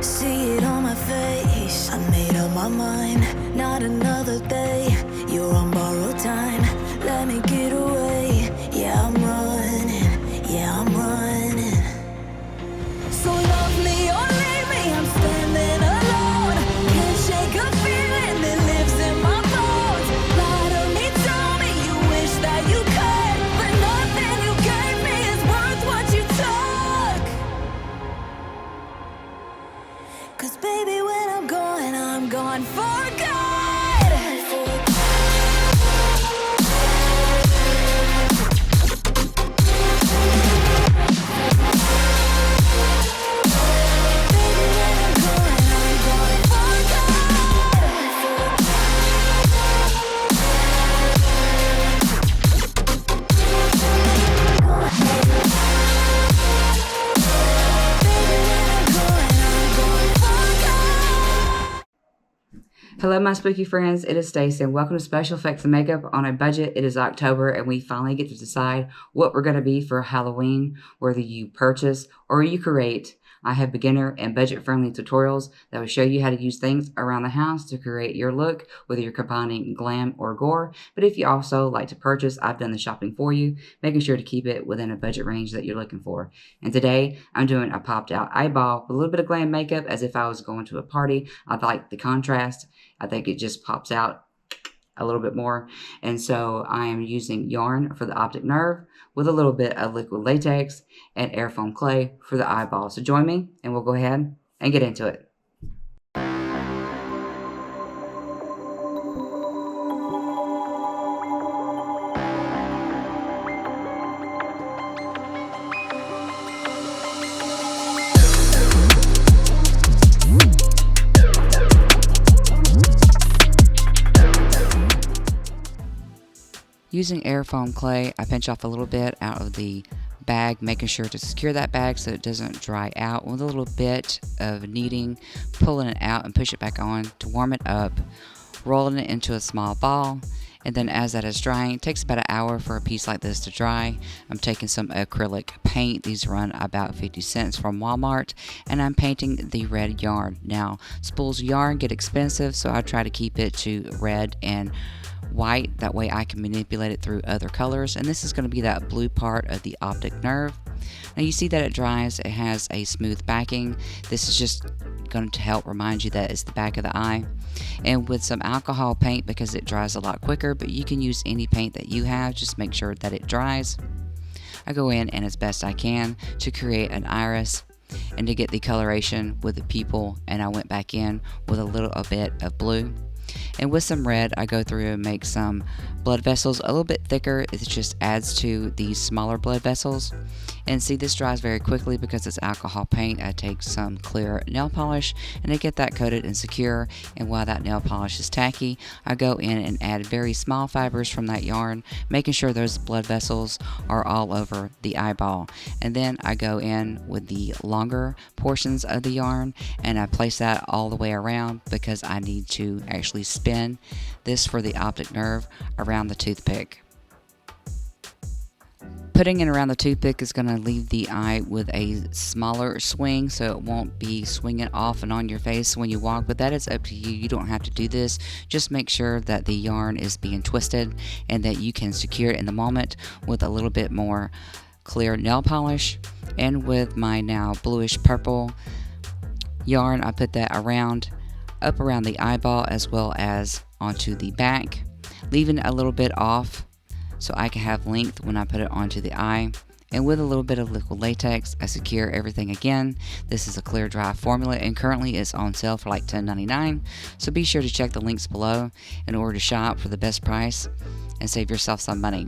See it on my face, I made up my mind. Not another day, you're on borrowed time. Let me get away, yeah I'm running, yeah I'm running. So love me or leave me, I'm standing alone. Can't shake a feeling that lives in my bones. Lie to me, tell me you wish that you could, but nothing you gave me is worth what you took. 'Cause baby, when I'm gone for good. Hello my spooky friends, it is Stacey and welcome to Special Effects and Makeup on a Budget. It is October and we finally get to decide what we're going to be for Halloween, whether you purchase or you create. I have beginner and budget friendly tutorials that will show you how to use things around the house to create your look, whether you're combining glam or gore. But if you also like to purchase, I've done the shopping for you, making sure to keep it within a budget range that you're looking for. And today I'm doing a popped out eyeball with a little bit of glam makeup as if I was going to a party. I like the contrast. I think it just pops out a little bit more. And so I am using yarn for the optic nerve with a little bit of liquid latex and air foam clay for the eyeball. So join me and we'll go ahead and get into it. Using air foam clay, I pinch off a little bit out of the bag, making sure to secure that bag so it doesn't dry out. With a little bit of kneading, pulling it out and push it back on to warm it up, rolling it into a small ball. And then as that is drying, it takes about an hour for a piece like this to dry. I'm taking some acrylic paint. These run about 50 cents from Walmart. And I'm painting the red yarn. Now, spools of yarn get expensive, so I try to keep it to red and white. That way I can manipulate it through other colors. And this is going to be that blue part of the optic nerve. Now you see that it dries. It has a smooth backing. This is just going to help remind you that it's the back of the eye. And with some alcohol paint, because it dries a lot quicker, but you can use any paint that you have, just make sure that it dries. I go in and as best I can to create an iris and to get the coloration with the pupil, and I went back in with a little bit of blue. And with some red, I go through and make some blood vessels a little bit thicker. It just adds to these smaller blood vessels. And see, this dries very quickly because it's alcohol paint. I take some clear nail polish and I get that coated and secure. And while that nail polish is tacky, I go in and add very small fibers from that yarn, making sure those blood vessels are all over the eyeball. And then I go in with the longer portions of the yarn and I place that all the way around because I need to actually spin this for the optic nerve around the toothpick. Putting it around the toothpick is going to leave the eye with a smaller swing, so it won't be swinging off and on your face when you walk, but that is up to you. You don't have to do this. Just make sure that the yarn is being twisted and that you can secure it in the moment with a little bit more clear nail polish. And with my now bluish purple yarn, I put that up around the eyeball as well as onto the back, leaving a little bit off so I can have length when I put it onto the eye. And with a little bit of liquid latex, I secure everything again. This is a clear dry formula and currently it's on sale for like $10.99. So be sure to check the links below in order to shop for the best price and save yourself some money.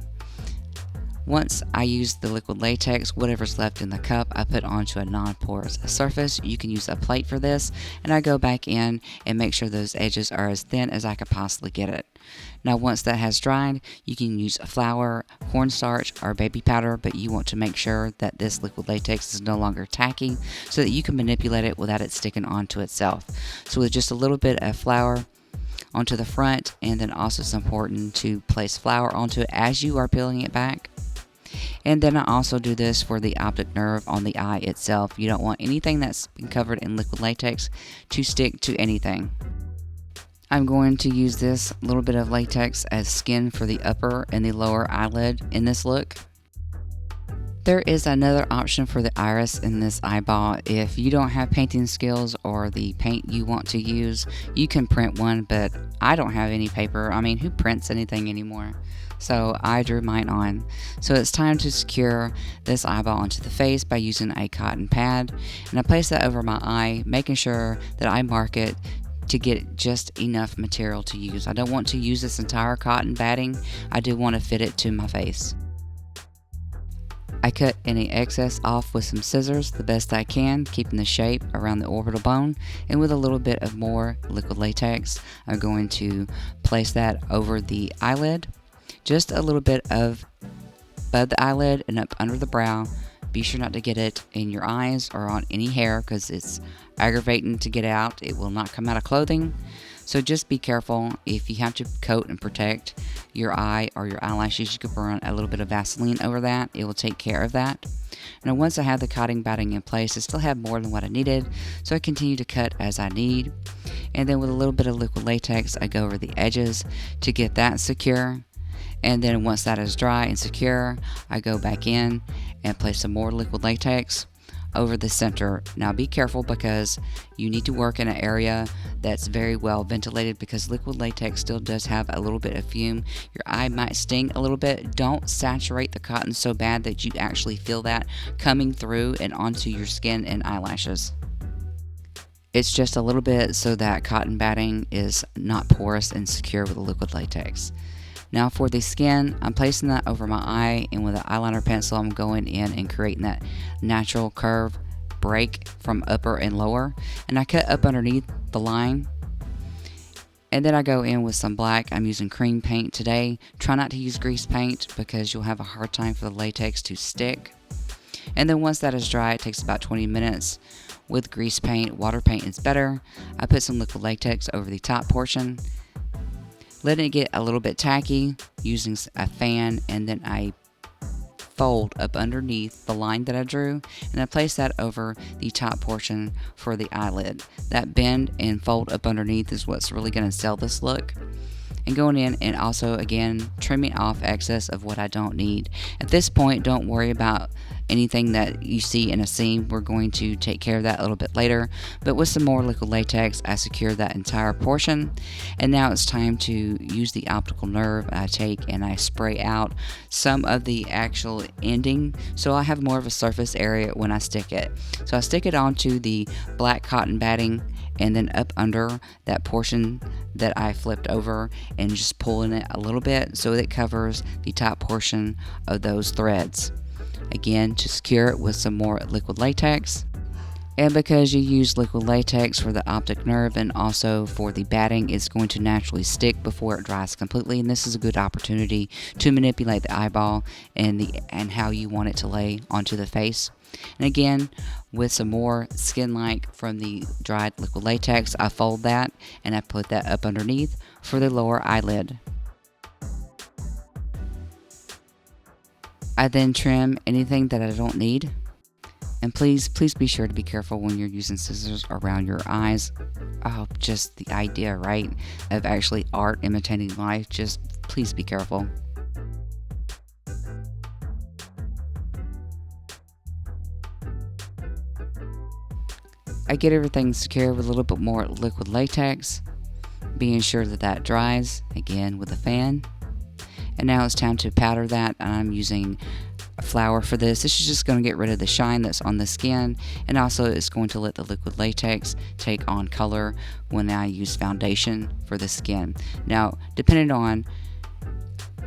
Once I use the liquid latex, whatever's left in the cup, I put onto a non-porous surface. You can use a plate for this, and I go back in and make sure those edges are as thin as I could possibly get it. Now once that has dried, you can use flour, cornstarch, or baby powder, but you want to make sure that this liquid latex is no longer tacky so that you can manipulate it without it sticking onto itself. So with just a little bit of flour onto the front, and then also it's important to place flour onto it as you are peeling it back. And then I also do this for the optic nerve on the eye itself. You don't want anything that's been covered in liquid latex to stick to anything. I'm going to use this little bit of latex as skin for the upper and the lower eyelid in this look. There is another option for the iris in this eyeball. If you don't have painting skills or the paint you want to use, you can print one, but I don't have any paper. I mean, who prints anything anymore? So I drew mine on. So it's time to secure this eyeball onto the face by using a cotton pad. And I place that over my eye, making sure that I mark it to get just enough material to use. I don't want to use this entire cotton batting. I do want to fit it to my face. I cut any excess off with some scissors the best I can, keeping the shape around the orbital bone, and with a little bit of more liquid latex, I'm going to place that over the eyelid, just a little bit of above the eyelid and up under the brow. Be sure not to get it in your eyes or on any hair because it's aggravating to get out. It will not come out of clothing. So just be careful. If you have to coat and protect your eye or your eyelashes, you could burn a little bit of Vaseline over that. It will take care of that. Now once I have the cotton batting in place, I still have more than what I needed, so I continue to cut as I need. And then with a little bit of liquid latex, I go over the edges to get that secure. And then once that is dry and secure, I go back in and place some more liquid latex over the center. Now be careful because you need to work in an area that's very well ventilated because liquid latex still does have a little bit of fume. Your eye might sting a little bit. Don't saturate the cotton so bad that you actually feel that coming through and onto your skin and eyelashes. It's just a little bit so that cotton batting is not porous and secure with the liquid latex. Now for the skin, I'm placing that over my eye, and with an eyeliner pencil, I'm going in and creating that natural curve break from upper and lower. And I cut up underneath the line. And then I go in with some black. I'm using cream paint today. Try not to use grease paint because you'll have a hard time for the latex to stick. And then once that is dry, it takes about 20 minutes. With grease paint, water paint is better. I put some liquid latex over the top portion, letting it get a little bit tacky using a fan, and then I fold up underneath the line that I drew, and I place that over the top portion for the eyelid. That bend and fold up underneath is what's really going to sell this look. And going in and also again trimming off excess of what I don't need. At this point, don't worry about anything that you see in a seam. We're going to take care of that a little bit later, but with some more liquid latex, I secure that entire portion. And now it's time to use the optical nerve. I take and I spray out some of the actual ending, so I have more of a surface area when I stick it. So I stick it onto the black cotton batting and then up under that portion that I flipped over and just pulling it a little bit so it covers the top portion of those threads. Again, to secure it with some more liquid latex. And because you use liquid latex for the optic nerve and also for the batting, it's going to naturally stick before it dries completely. And this is a good opportunity to manipulate the eyeball and how you want it to lay onto the face. And again, with some more skin-like from the dried liquid latex, I fold that and I put that up underneath for the lower eyelid. I then trim anything that I don't need. And please be sure to be careful when you're using scissors around your eyes. Oh, just the idea, right, of actually art imitating life. Just please be careful. I get everything secure with a little bit more liquid latex, being sure that that dries, again with a fan. And now it's time to powder that, and I'm using a flour for this. This is just going to get rid of the shine that's on the skin, and also it's going to let the liquid latex take on color when I use foundation for the skin. Now, depending on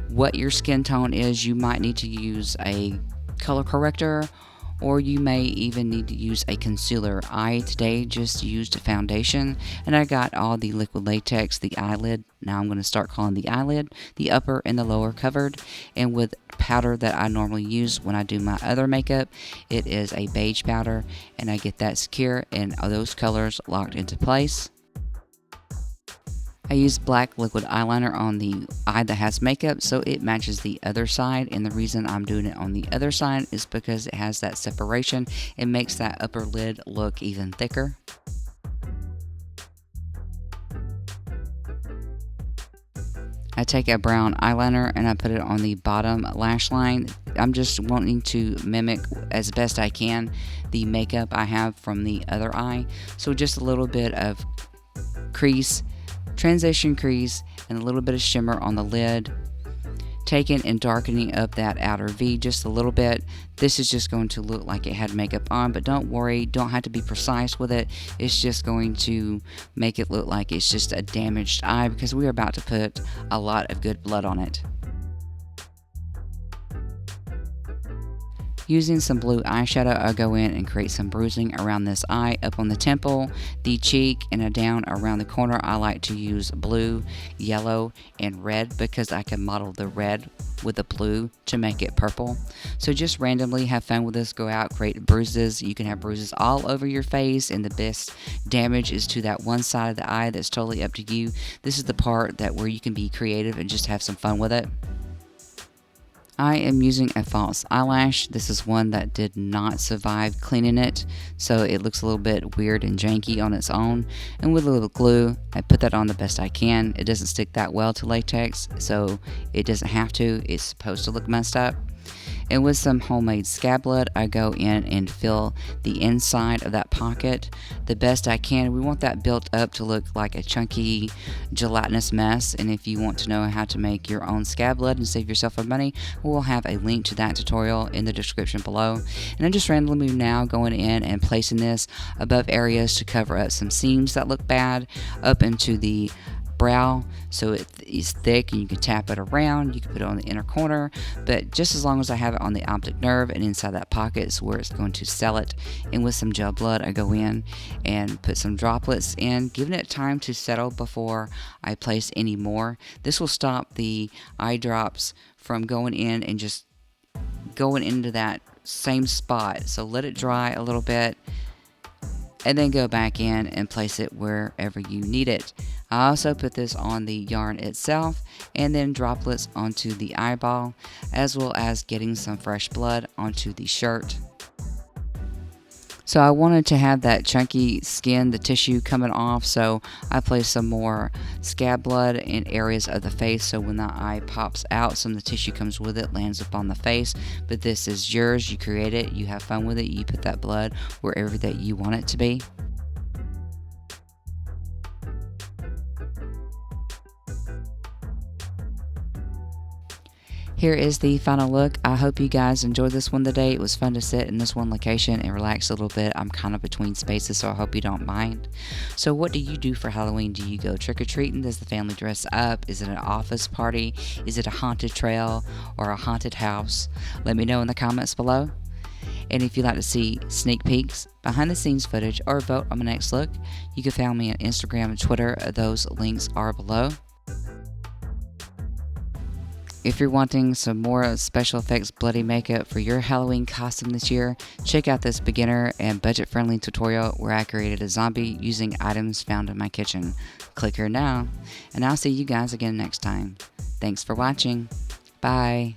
what your skin tone is, you might need to use a color corrector, or you may even need to use a concealer. I today just used a foundation, and I got all the liquid latex, the eyelid. Now I'm going to start calling the eyelid, the upper and the lower covered. And with powder that I normally use when I do my other makeup, it is a beige powder, and I get that secure and those colors locked into place. I use black liquid eyeliner on the eye that has makeup so it matches the other side, and the reason I'm doing it on the other side is because it has that separation. It makes that upper lid look even thicker. I take a brown eyeliner and I put it on the bottom lash line. I'm just wanting to mimic as best I can the makeup I have from the other eye. So just a little bit of crease, transition crease, and a little bit of shimmer on the lid. Taking and darkening up that outer V just a little bit. This is just going to look like it had makeup on, but don't worry, don't have to be precise with it. It's just going to make it look like it's just a damaged eye because we are about to put a lot of good blood on it. Using some blue eyeshadow, I'll go in and create some bruising around this eye, up on the temple, the cheek, and down around the corner. I like to use blue, yellow, and red because I can model the red with the blue to make it purple. So just randomly have fun with this. Go out, create bruises. You can have bruises all over your face, and the best damage is to that one side of the eye. That's totally up to you. This is the part where you can be creative and just have some fun with it. I am using a false eyelash. This is one that did not survive cleaning it, so it looks a little bit weird and janky on its own. And with a little glue, I put that on the best I can. It doesn't stick that well to latex, so it doesn't have to. It's supposed to look messed up. And with some homemade Scab Blood, I go in and fill the inside of that pocket the best I can. We want that built up to look like a chunky, gelatinous mess. And if you want to know how to make your own Scab Blood and save yourself some money, we'll have a link to that tutorial in the description below. And I'm just randomly now going in and placing this above areas to cover up some seams that look bad, up into the brow so it is thick and you can tap it around. You can put it on the inner corner, but just as long as I have it on the optic nerve and inside that pocket is where it's going to sell it. And with some gel blood, I go in and put some droplets in, giving it time to settle before I place any more. This will stop the eye drops from going in and just going into that same spot. So let it dry a little bit and then go back in and place it wherever you need it. I also put this on the yarn itself and then droplets onto the eyeball, as well as getting some fresh blood onto the shirt. So I wanted to have that chunky skin, the tissue coming off, so I placed some more Scab Blood in areas of the face so when the eye pops out, some of the tissue comes with it, lands up on the face. But this is yours, you create it, you have fun with it, you put that blood wherever that you want it to be. Here is the final look. I hope you guys enjoyed this one today. It was fun to sit in this one location and relax a little bit. I'm kind of between spaces, so I hope you don't mind. So what do you do for Halloween? Do you go trick-or-treating? Does the family dress up? Is it an office party? Is it a haunted trail or a haunted house? Let me know in the comments below. And if you'd like to see sneak peeks, behind the scenes footage, or vote on my next look, you can find me on Instagram and Twitter. Those links are below. If you're wanting some more special effects bloody makeup for your Halloween costume this year, check out this beginner and budget-friendly tutorial where I created a zombie using items found in my kitchen. Click here now, and I'll see you guys again next time. Thanks for watching. Bye.